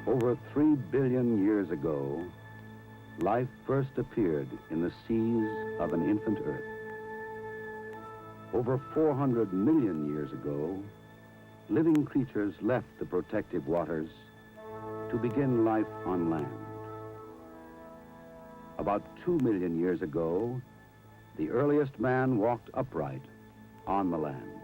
Over 3 billion years ago, life first appeared in the seas of an infant Earth. Over 400 million years ago, living creatures left the protective waters to begin life on land. About 2 million years ago, the earliest man walked upright on the land.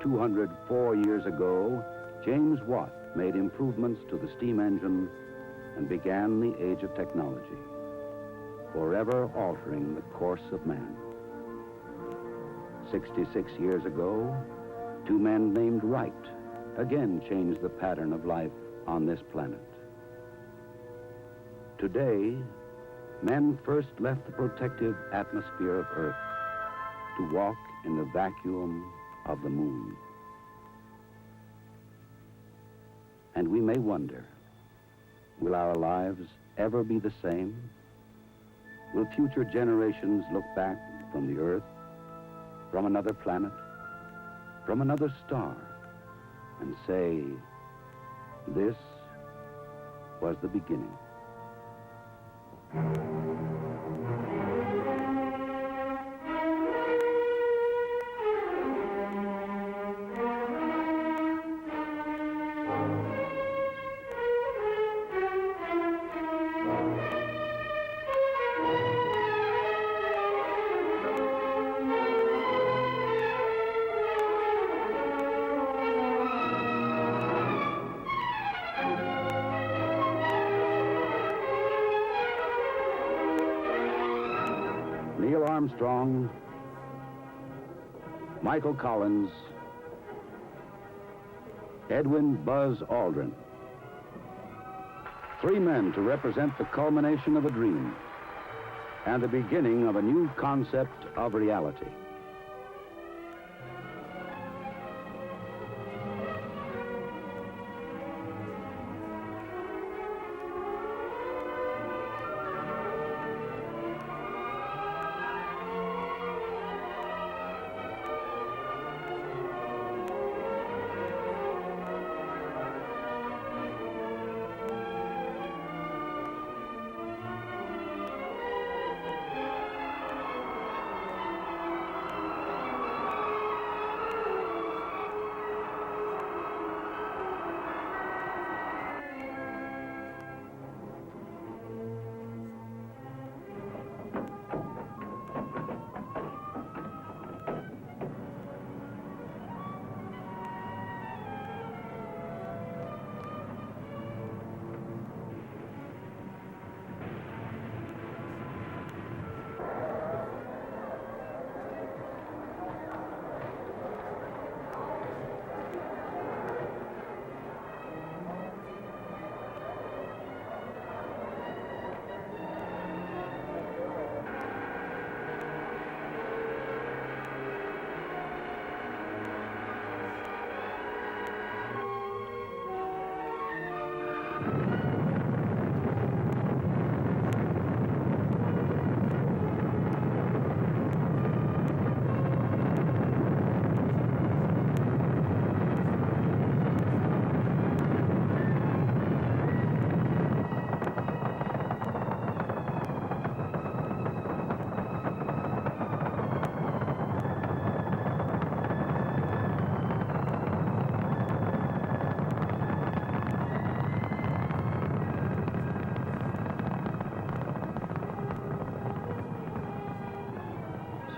204 years ago, James Watt made improvements to the steam engine and began the age of technology, forever altering the course of man. 66 years ago, two men named Wright again changed the pattern of life on this planet. Today, men first left the protective atmosphere of Earth to walk in the vacuum of the moon. And we may wonder, will our lives ever be the same? Will future generations look back from the Earth, from another planet, from another star, and say, this was the beginning? Neil Armstrong, Michael Collins, Edwin Buzz Aldrin. 3 men to represent the culmination of a dream and the beginning of a new concept of reality.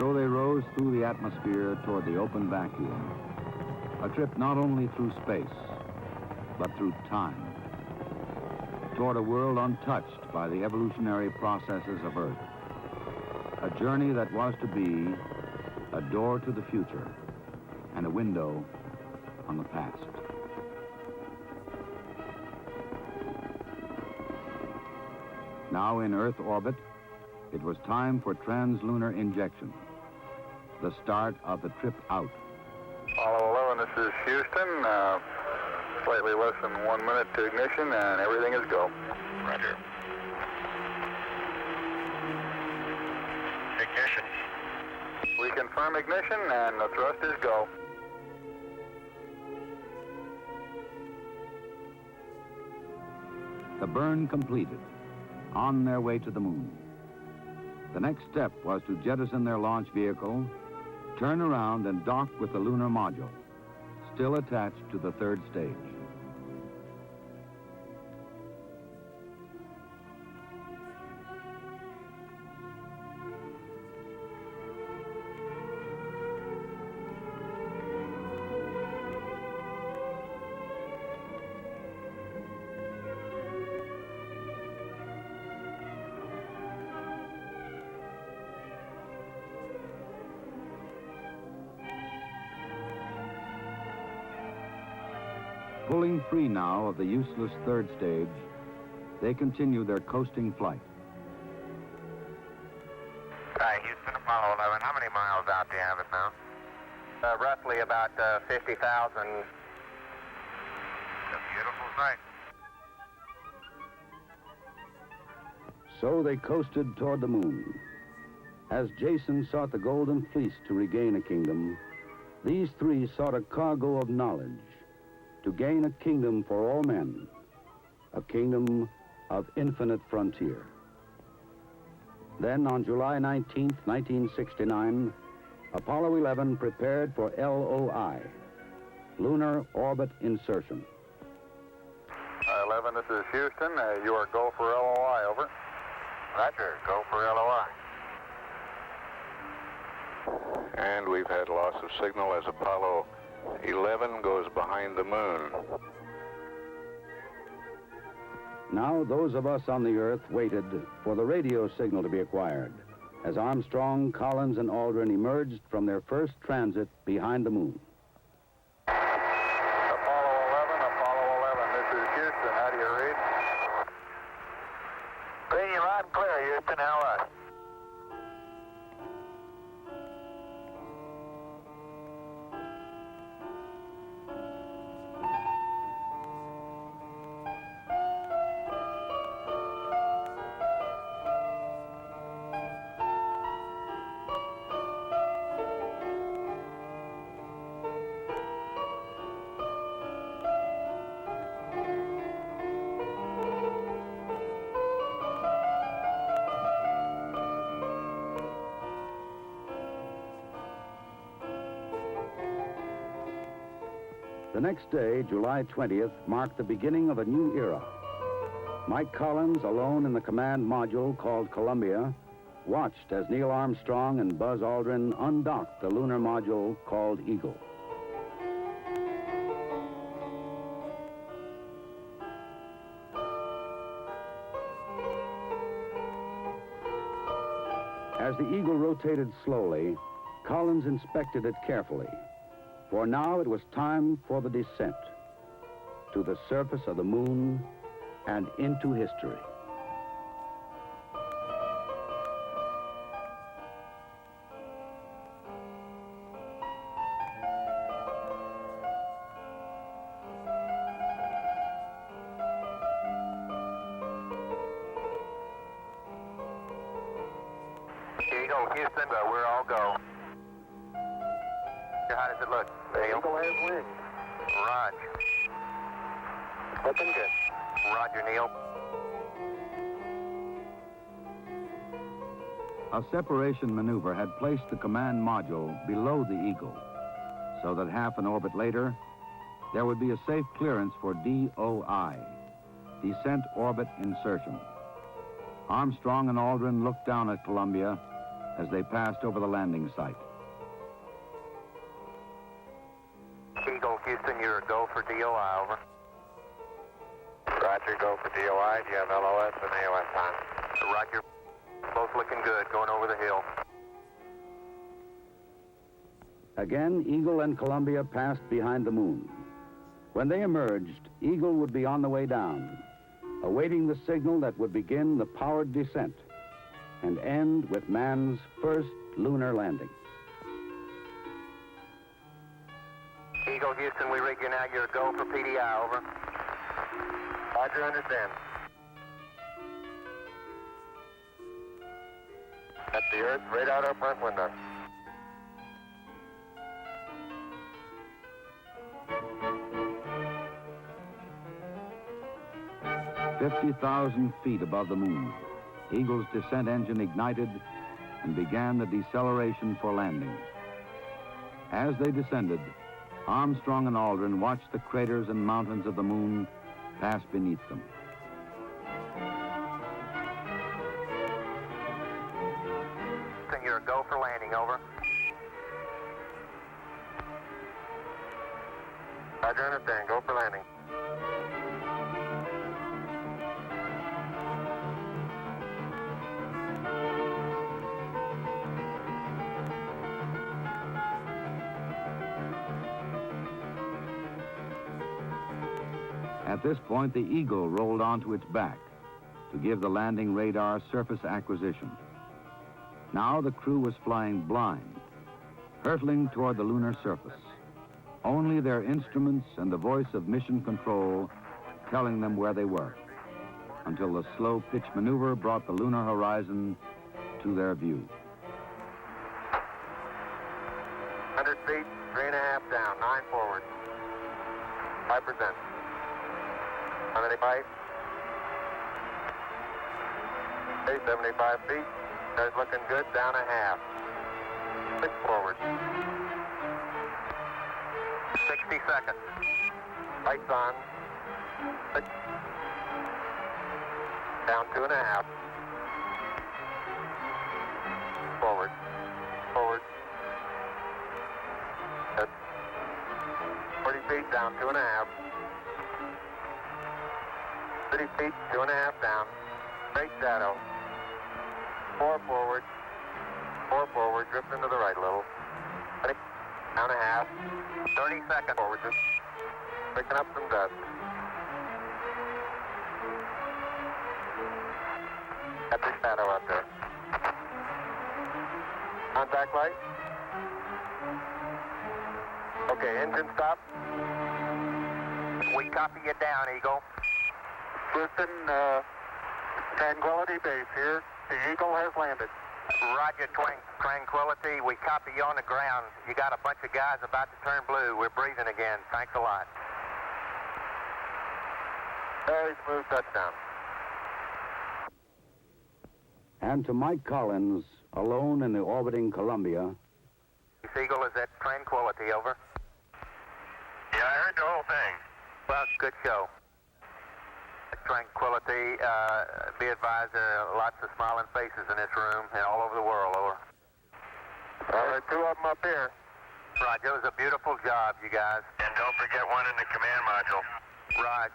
So they rose through the atmosphere toward the open vacuum, a trip not only through space, but through time, toward a world untouched by the evolutionary processes of Earth, a journey that was to be a door to the future and a window on the past. Now in Earth orbit, it was time for translunar injection, the start of the trip out. Apollo 11, this is Houston. Slightly less than 1 minute to ignition, and everything is go. Roger. Ignition. We confirm ignition, and the thrust is go. The burn completed, on their way to the moon. The next step was to jettison their launch vehicle, turn around and dock with the lunar module, still attached to the third stage. Pulling free now of the useless third stage, they continue their coasting flight. Hi, Houston, Apollo 11. How many miles out do you have it now? Roughly about 50,000. A beautiful sight. So they coasted toward the moon. As Jason sought the Golden Fleece to regain a kingdom, these three sought a cargo of knowledge to gain a kingdom for all men, a kingdom of infinite frontier. Then on July 19th, 1969, Apollo 11 prepared for LOI, lunar orbit insertion. 11, this is Houston. You are go for LOI, over. Roger, go for LOI. And we've had loss of signal as Apollo 11 goes behind the moon. Now those of us on the Earth waited for the radio signal to be acquired as Armstrong, Collins, and Aldrin emerged from their first transit behind the moon. Apollo 11, this is Houston. How do you read? Reading you loud and clear, Houston. LOI. The next day, July 20th, marked the beginning of a new era. Mike Collins, alone in the command module called Columbia, watched as Neil Armstrong and Buzz Aldrin undocked the lunar module called Eagle. As the Eagle rotated slowly, Collins inspected it carefully. For now it was time for the descent to the surface of the moon and into history. Eagle, Houston, we're all go. How does it look? Neil? Eagle has wings. Roger. Looking good. Roger, Neil. A separation maneuver had placed the command module below the Eagle, so that half an orbit later, there would be a safe clearance for DOI, Descent Orbit Insertion. Armstrong and Aldrin looked down at Columbia as they passed over the landing site. Eagle, Houston, you're a go for DOI, over. Roger, go for DOI. Do you have LOS and AOS on? Roger. Both looking good, going over the hill. Again, Eagle and Columbia passed behind the moon. When they emerged, Eagle would be on the way down, awaiting the signal that would begin the powered descent and end with man's first lunar landing. Eagle, Houston, we rig you now. You're a go for PDI, over. Roger, understand. At the Earth, right out our front window. 50,000 feet above the moon, Eagle's descent engine ignited and began the deceleration for landing. As they descended, Armstrong and Aldrin watched the craters and mountains of the moon pass beneath them. You're a go for landing, over. Roger, understand. Go for landing. At this point, the Eagle rolled onto its back to give the landing radar surface acquisition. Now the crew was flying blind, hurtling toward the lunar surface. Only their instruments and the voice of mission control telling them where they were, until the slow pitch maneuver brought the lunar horizon to their view. 100 feet, 3.5 down, 9 forward. 5%. 185. 75 feet. There's looking good, down a half. 6 forward. 60 seconds. Lights on. 6. Down 2.5. Forward. Forward. Good. 40 feet, down 2.5. 30 feet, 2.5 down. Straight shadow. 4 forward. 4 forward. Drift into the right a little. 20. Down a half. 30 seconds. Forward. Just picking up some dust. Got the shadow out there. Contact light. Okay, engine stop. We copy you down, Eagle. Houston, Tranquility Base here. The Eagle has landed. Roger, Tranquility. We copy you on the ground. You got a bunch of guys about to turn blue. We're breathing again. Thanks a lot. Very smooth touchdown. And to Mike Collins, alone in the orbiting Columbia. Eagle is at Tranquility, over. Yeah, I heard the whole thing. Well, good show. Tranquility, be advised there are lots of smiling faces in this room and all over the world, over. Well, there are 2 of them up here. Roger, it was a beautiful job, you guys. And don't forget one in the command module. Roger.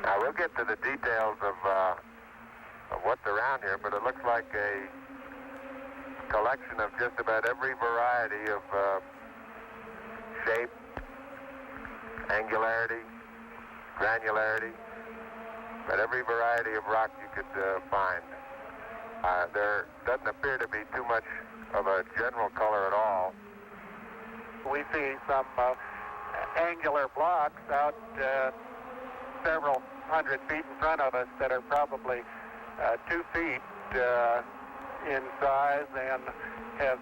Now, we'll get to the details of what's around here, but it looks like a collection of just about every variety of shape, angularity, granularity, but every variety of rock you could find. There doesn't appear to be too much of a general color at all. We see some angular blocks out several hundred feet in front of us that are probably 2 feet in size and have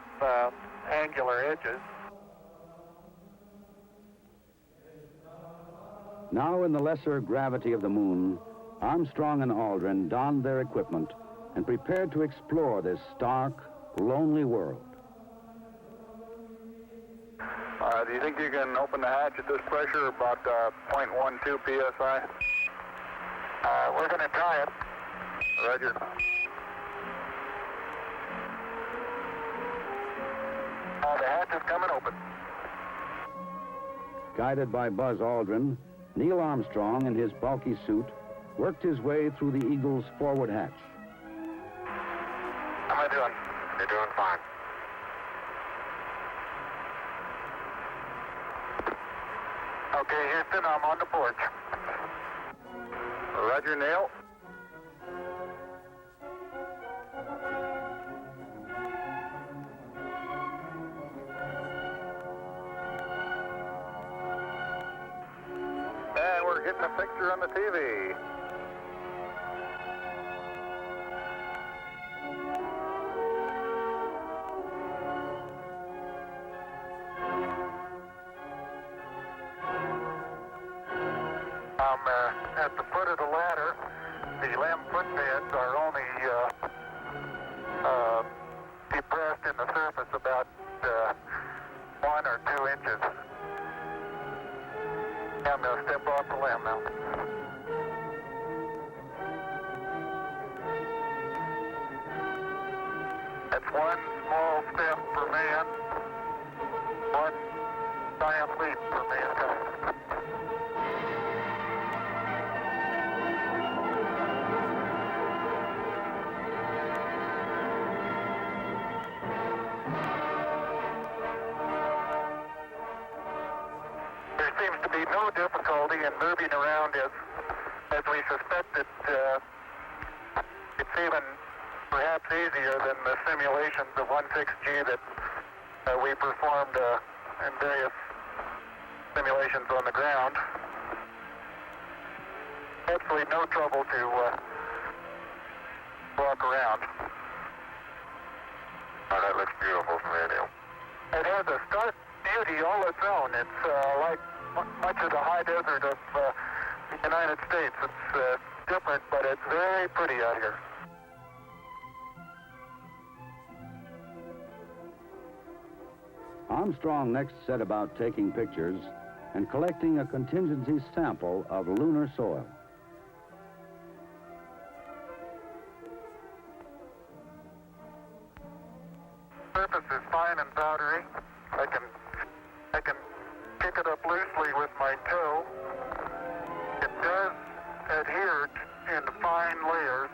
angular edges. Now in the lesser gravity of the moon, Armstrong and Aldrin donned their equipment and prepared to explore this stark, lonely world. Do you think you can open the hatch at this pressure, about 0.12 psi? We're going to try it. Roger. The hatch is coming open. Guided by Buzz Aldrin, Neil Armstrong in his bulky suit worked his way through the Eagle's forward hatch. How am I doing? You're doing fine. Okay, Houston, I'm on the porch. Roger, Neil. getting a picture on the TV. At the foot of the ladder, the limb footbeds are only depressed in the surface about 1 or 2 inches. I'm going to step off the limb now. That's one small step for man, one giant leap for mankind. There seems to be no difficulty in moving around as we suspected. It's even perhaps easier than the simulations of 16G that we performed in various simulations on the ground. Absolutely no trouble to walk around. Oh, that looks beautiful from radio. It has a stark beauty all its own. It's like much of the high desert of the United States. It's different, but it's very pretty out here. Armstrong next set about taking pictures and collecting a contingency sample of lunar soil. Surface is fine and powdery. I can pick it up loosely with my toe. It does adhere in fine layers,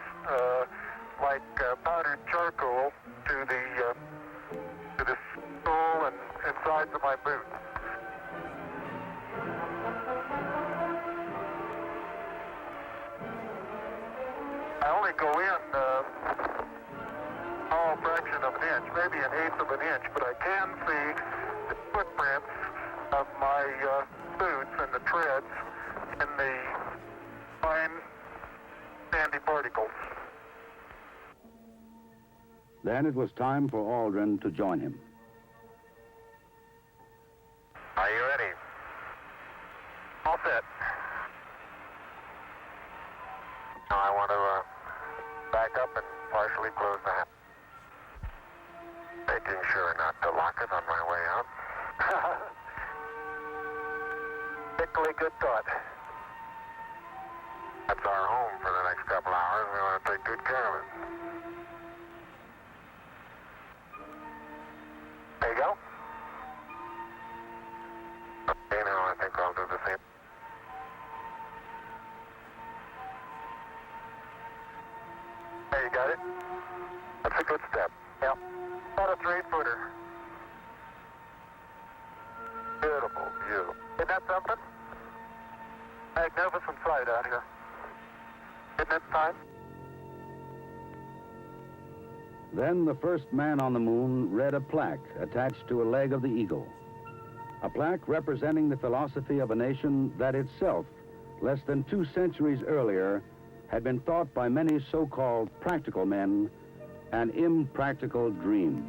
like powdered charcoal, to the sole and sides of my boot. I only go in small fraction of an inch, maybe an eighth of an inch, but I can see the footprints of my boots and the treads in the fine sandy particles. Then it was time for Aldrin to join him. Are you ready? All set. Now I want to back up and partially close the hatch. Making sure not to lock it on my way out. Particularly good thought. That's our home for the next couple hours. We want to take good care of it. There you go. Okay, now I think I'll do the same. There you got it. That's a good step. Yep. About a 3-footer. Beautiful view. Isn't that something? Magnificent sight out here. Isn't it fine? Then the first man on the moon read a plaque attached to a leg of the eagle. A plaque representing the philosophy of a nation that itself, less than 2 centuries earlier, had been thought by many so-called practical men an impractical dream.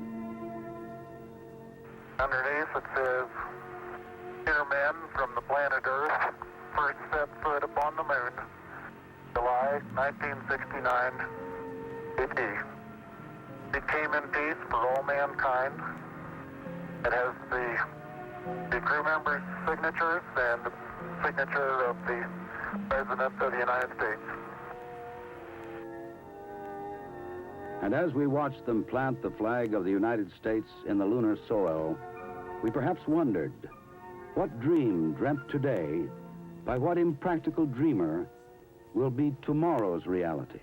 Underneath it says, "Dear men from the planet Earth, first set foot upon the moon, July 1969 AD. It came in peace for all mankind." It has the crew members' signatures and the signature of the President of the United States. And as we watched them plant the flag of the United States in the lunar soil, we perhaps wondered, what dream dreamt today by what impractical dreamer will be tomorrow's reality?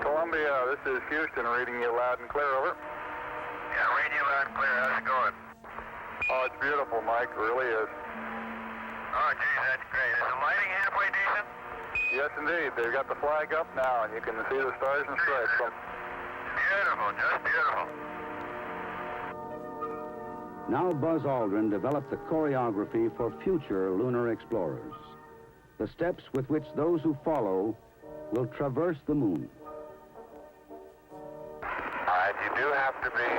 Columbia, this is Houston, reading you loud and clear, over. Yeah, reading you loud and clear. How's it going? Oh, it's beautiful, Mike. It really is. Oh, geez, that's great. Is the lighting halfway decent? Yes, indeed. They've got the flag up now, and you can see the stars and stripes. Beautiful, just beautiful. Now Buzz Aldrin developed the choreography for future lunar explorers, the steps with which those who follow will traverse the moon. All right, you do have to be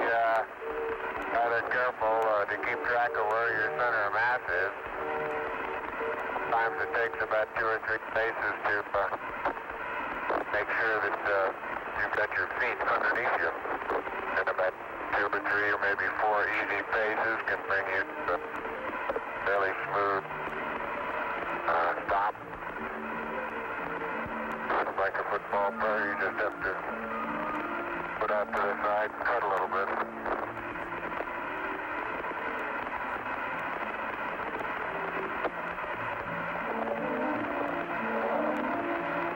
rather careful to keep track of where your center of mass is. Sometimes it takes about 2 or 3 paces to make sure that you've got your feet underneath you. And about 2 or 3 or maybe 4 easy paces can bring you to a fairly smooth stop. Like a football player, you just have to put out to the side and cut a little bit.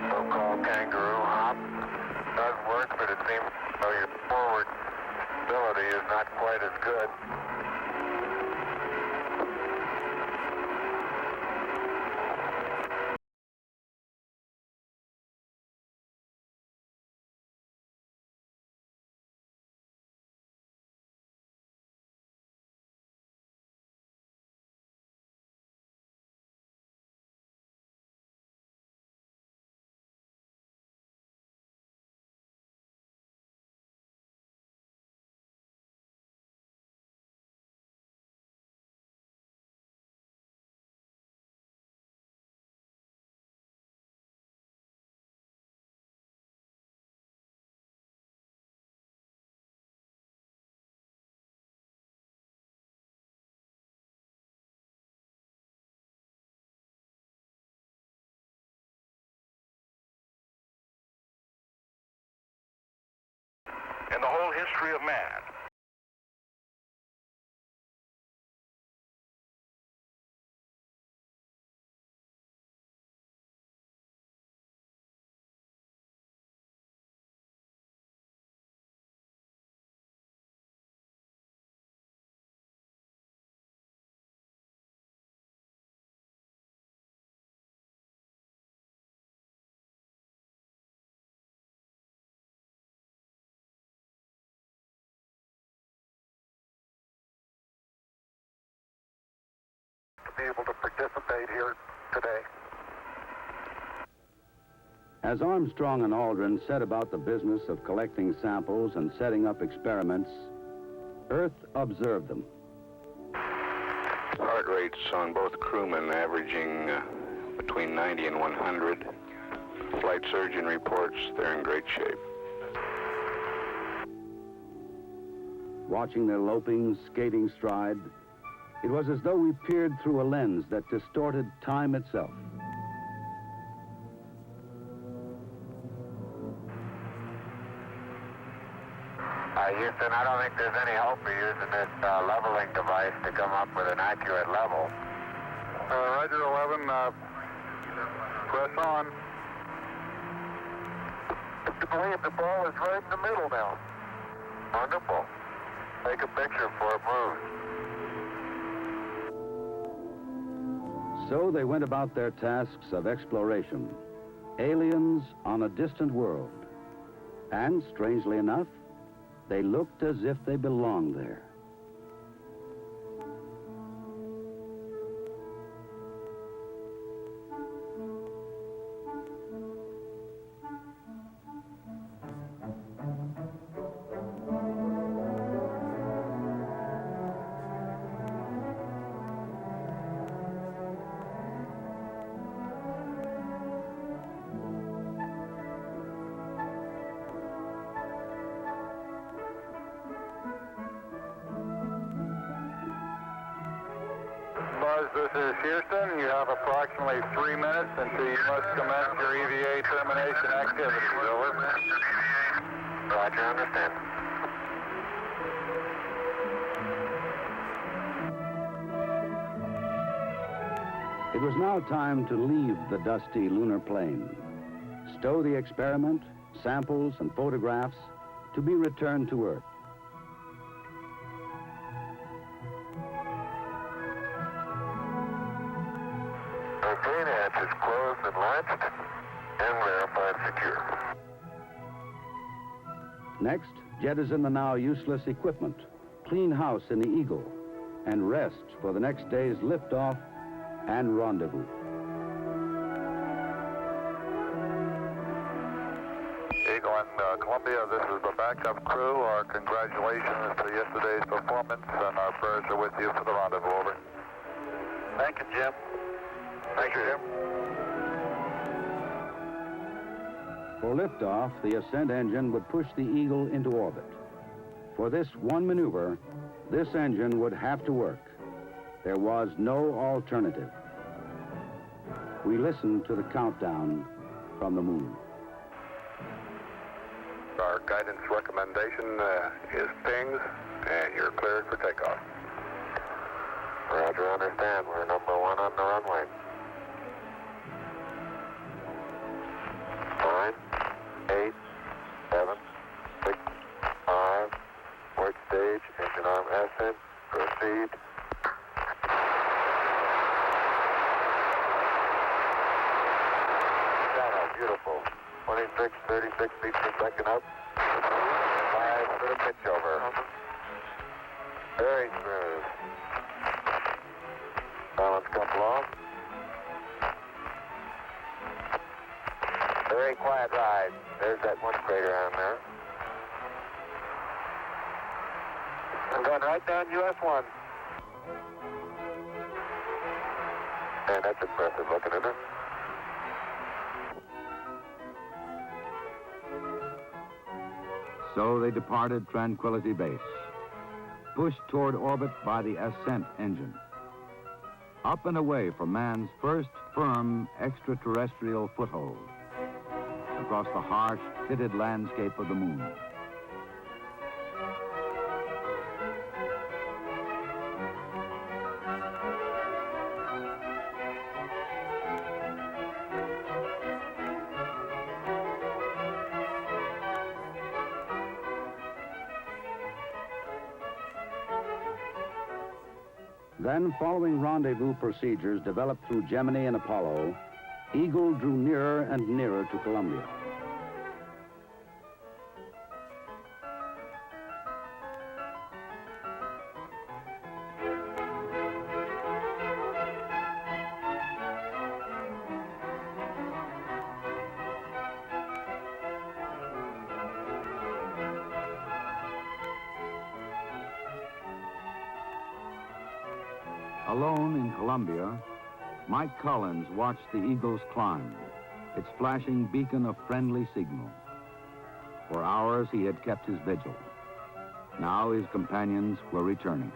So-called kangaroo hop does work, but it seems though your forward stability is not quite as good. In the whole history of man. Be able to participate here today. As Armstrong and Aldrin set about the business of collecting samples and setting up experiments, Earth observed them. Heart rates on both crewmen averaging between 90 and 100. Flight surgeon reports they're in great shape. Watching their loping, skating stride, it was as though we peered through a lens that distorted time itself. Houston, I don't think there's any hope of using this leveling device to come up with an accurate level. Roger 11, press on. I believe the ball is right in the middle now. Wonderful. Take a picture before it moves. So they went about their tasks of exploration, aliens on a distant world. And, strangely enough, they looked as if they belonged there. This is Houston. You have approximately 3 minutes until you must commence your EVA termination activities. Over. Roger, understand. It was now time to leave the dusty lunar plain, stow the experiment, samples, and photographs to be returned to Earth. Green hatch is closed and latched and verified secure. Next, jettison the now useless equipment, clean house in the Eagle, and rests for the next day's liftoff and rendezvous. Eagle and Columbia, this is the backup crew. Our congratulations to yesterday's performance, and our prayers are with you for the rendezvous. Over. Thank you, Jim. Thank you, Jim. For liftoff, the ascent engine would push the Eagle into orbit. For this one maneuver, this engine would have to work. There was no alternative. We listened to the countdown from the moon. Our guidance recommendation is pings, and you're cleared for takeoff. Roger, understand. We're number 1 on the runway. 9, 8, 7, 6, 5, work stage, engine arm ascent, proceed. Shadow, beautiful. 26, 36 feet per second up. 5 for the pitch over. Very smooth. Balance couple off. Very quiet ride. There's that one crater on there. I'm going right down US-1. And that's impressive looking, isn't it? So they departed Tranquility Base, pushed toward orbit by the ascent engine, up and away from man's first firm extraterrestrial foothold, across the harsh, pitted landscape of the moon. Then, following rendezvous procedures developed through Gemini and Apollo, Eagle drew nearer and nearer to Columbia. Alone in Columbia, Mike Collins watched the Eagle's climb, its flashing beacon of friendly signal. For hours he had kept his vigil. Now his companions were returning.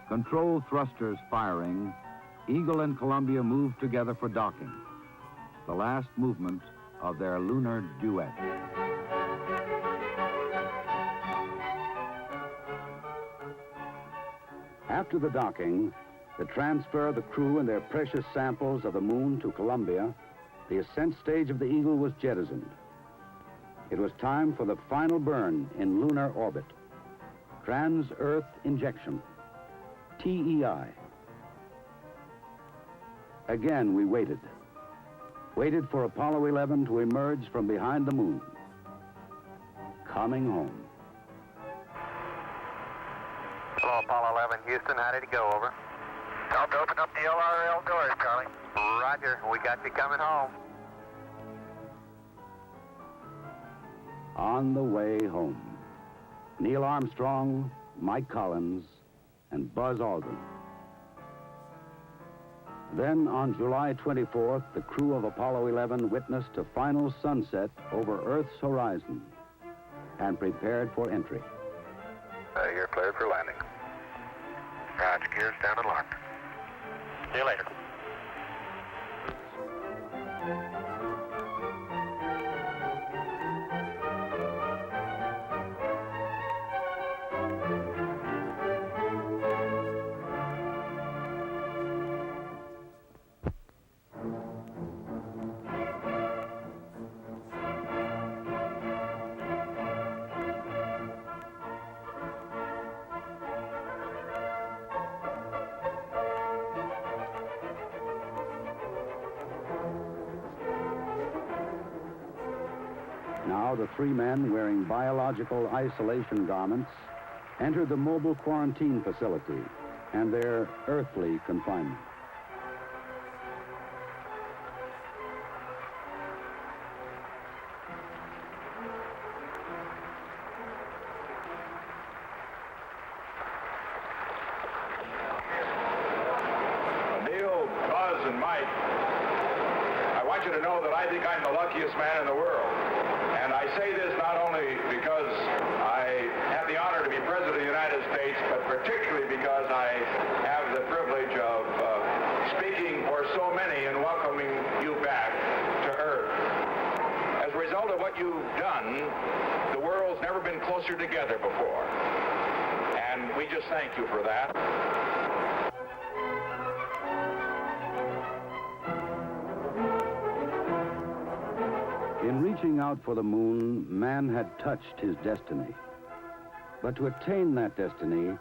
Control thrusters firing, Eagle and Columbia moved together for docking, the last movement of their lunar duet. After the docking, the transfer of the crew and their precious samples of the moon to Columbia, the ascent stage of the Eagle was jettisoned. It was time for the final burn in lunar orbit, trans-Earth injection. TEI. Again, we waited for Apollo 11 to emerge from behind the moon, coming home. Hello, Apollo 11, Houston, how did it go, over? Time to open up the LRL doors, Charlie. Roger, we got you coming home. On the way home. Neil Armstrong, Mike Collins, and Buzz Aldrin. Then, on July 24th, the crew of Apollo 11 witnessed a final sunset over Earth's horizon and prepared for entry. You're cleared for landing. Roger, gears down and locked. See you later. Now the three men wearing biological isolation garments enter the mobile quarantine facility and their earthly confinement. Neil, Buzz, and Mike, I want you to know that I think I'm the luckiest man in the world. And I say this not only because I have the honor to be President of the United States, but particularly because I have the privilege of speaking for so many and welcoming you back to Earth. As a result of what you've done, the world's never been closer together before. And we just thank you for that. In reaching out for the moon, man had touched his destiny. But to attain that destiny,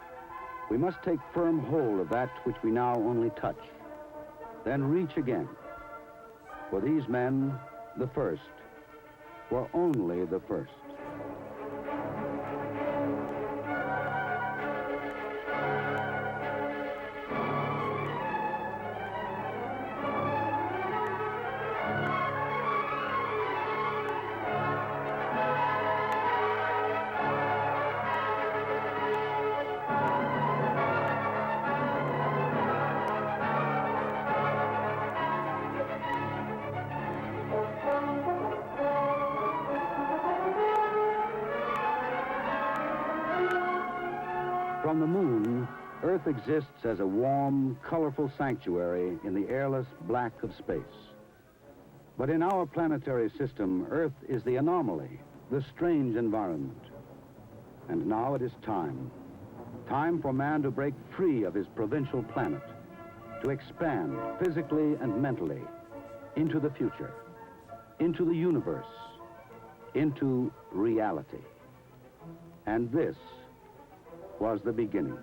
we must take firm hold of that which we now only touch, then reach again. For these men, the first, were only the first. From the moon, Earth exists as a warm, colorful sanctuary in the airless black of space. But in our planetary system, Earth is the anomaly, the strange environment. And now it is time. Time for man to break free of his provincial planet, to expand physically and mentally into the future, into the universe, into reality. And this was the beginning.